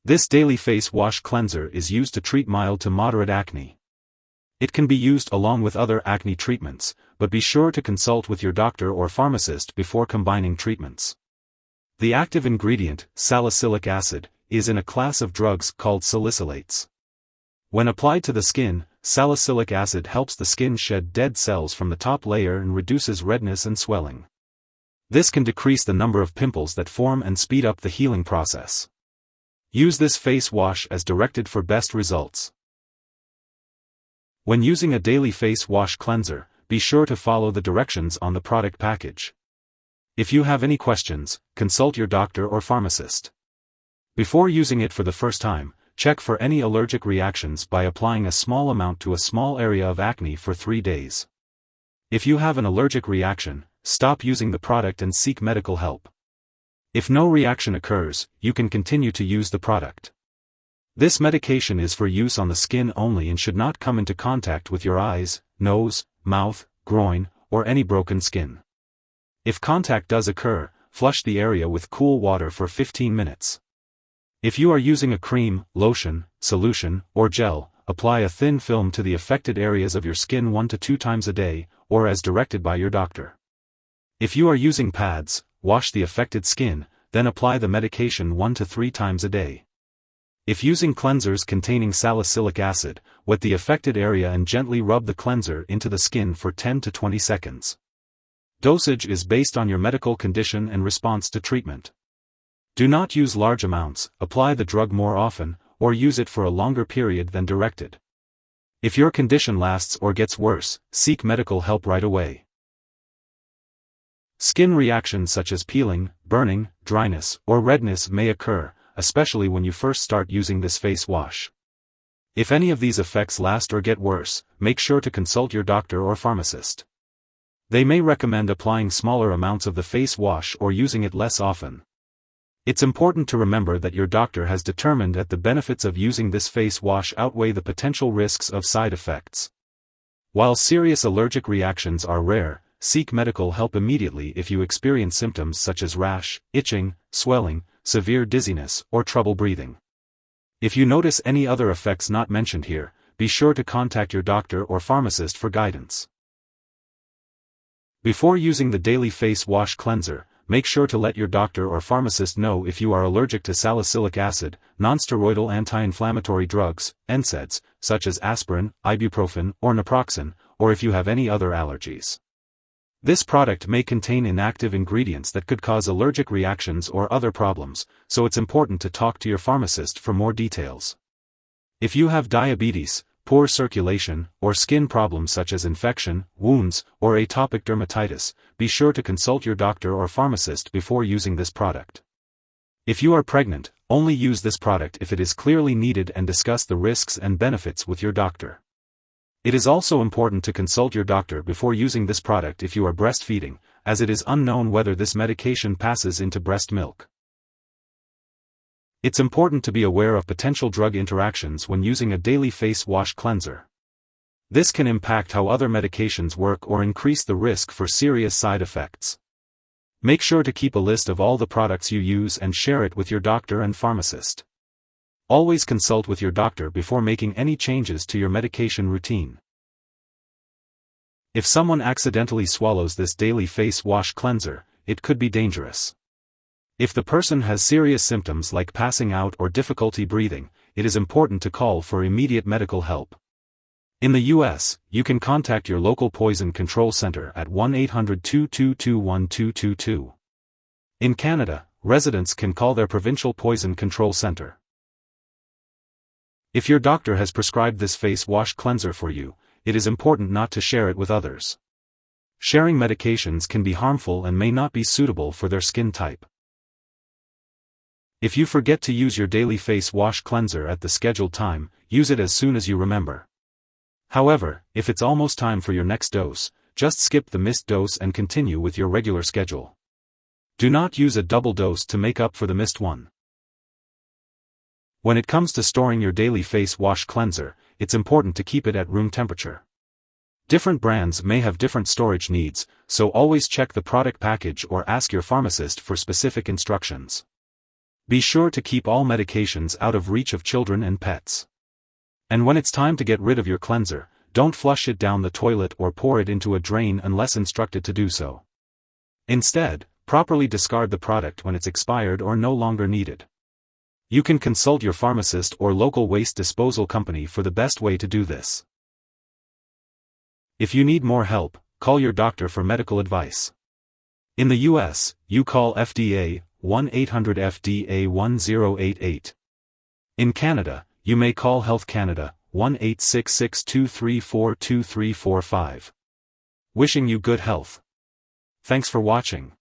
This daily face wash cleanser is used to treat mild to moderate acne. It can be used along with other acne treatments, but be sure to consult with your doctor or pharmacist before combining treatments. The active ingredient, salicylic acid, is in a class of drugs called salicylates. When applied to the skin, salicylic acid helps the skin shed dead cells from the top layer and reduces redness and swelling. This can decrease the number of pimples that form and speed up the healing process. Use this face wash as directed for best results. When using a daily face wash cleanser, be sure to follow the directions on the product package. If you have any questions, consult your doctor or pharmacist. Before using it for the first time, check for any allergic reactions by applying a small amount to a small area of acne for 3 days. If you have an allergic reaction, stop using the product and seek medical help. If no reaction occurs, you can continue to use the product. This medication is for use on the skin only and should not come into contact with your eyes, nose, mouth, groin, or any broken skin. If contact does occur, flush the area with cool water for 15 minutes. If you are using a cream, lotion, solution, or gel, apply a thin film to the affected areas of your skin 1 to 2 times a day, or as directed by your doctor. If you are using pads, wash the affected skin, then apply the medication 1 to 3 times a day. If using cleansers containing salicylic acid, wet the affected area and gently rub the cleanser into the skin for 10 to 20 seconds. Dosage is based on your medical condition and response to treatment. Do not use large amounts, apply the drug more often, or use it for a longer period than directed. If your condition lasts or gets worse, seek medical help right away. Skin reactions such as peeling, burning, dryness, or redness may occur, especially when you first start using this face wash. If any of these effects last or get worse, make sure to consult your doctor or pharmacist. They may recommend applying smaller amounts of the face wash or using it less often. It's important to remember that your doctor has determined that the benefits of using this face wash outweigh the potential risks of side effects. While serious allergic reactions are rare, seek medical help immediately if you experience symptoms such as rash, itching, swelling, severe dizziness, or trouble breathing. If you notice any other effects not mentioned here, be sure to contact your doctor or pharmacist for guidance. Before using the daily face wash cleanser, make sure to let your doctor or pharmacist know if you are allergic to salicylic acid, nonsteroidal anti-inflammatory drugs, NSAIDs, such as aspirin, ibuprofen, or naproxen, or if you have any other allergies. This product may contain inactive ingredients that could cause allergic reactions or other problems, so it's important to talk to your pharmacist for more details. If you have diabetes, poor circulation, or skin problems such as infection, wounds, or atopic dermatitis, be sure to consult your doctor or pharmacist before using this product. If you are pregnant, only use this product if it is clearly needed and discuss the risks and benefits with your doctor. It is also important to consult your doctor before using this product if you are breastfeeding, as it is unknown whether this medication passes into breast milk. It's important to be aware of potential drug interactions when using a daily face wash cleanser. This can impact how other medications work or increase the risk for serious side effects. Make sure to keep a list of all the products you use and share it with your doctor and pharmacist. Always consult with your doctor before making any changes to your medication routine. If someone accidentally swallows this daily face wash cleanser, it could be dangerous. If the person has serious symptoms like passing out or difficulty breathing, it is important to call for immediate medical help. In the U.S., you can contact your local poison control center at 1-800-222-1222. In Canada, residents can call their provincial poison control center. If your doctor has prescribed this face wash cleanser for you, it is important not to share it with others. Sharing medications can be harmful and may not be suitable for their skin type. If you forget to use your daily face wash cleanser at the scheduled time, use it as soon as you remember. However, if it's almost time for your next dose, just skip the missed dose and continue with your regular schedule. Do not use a double dose to make up for the missed one. When it comes to storing your daily face wash cleanser, it's important to keep it at room temperature. Different brands may have different storage needs, so always check the product package or ask your pharmacist for specific instructions. Be sure to keep all medications out of reach of children and pets. And when it's time to get rid of your cleanser, don't flush it down the toilet or pour it into a drain unless instructed to do so. Instead, properly discard the product when it's expired or no longer needed. You can consult your pharmacist or local waste disposal company for the best way to do this. If you need more help, call your doctor for medical advice. In the US, you call FDA 1-800-FDA-1088. In Canada, you may call Health Canada 1-866-234-2345. Wishing you good health. Thanks for watching.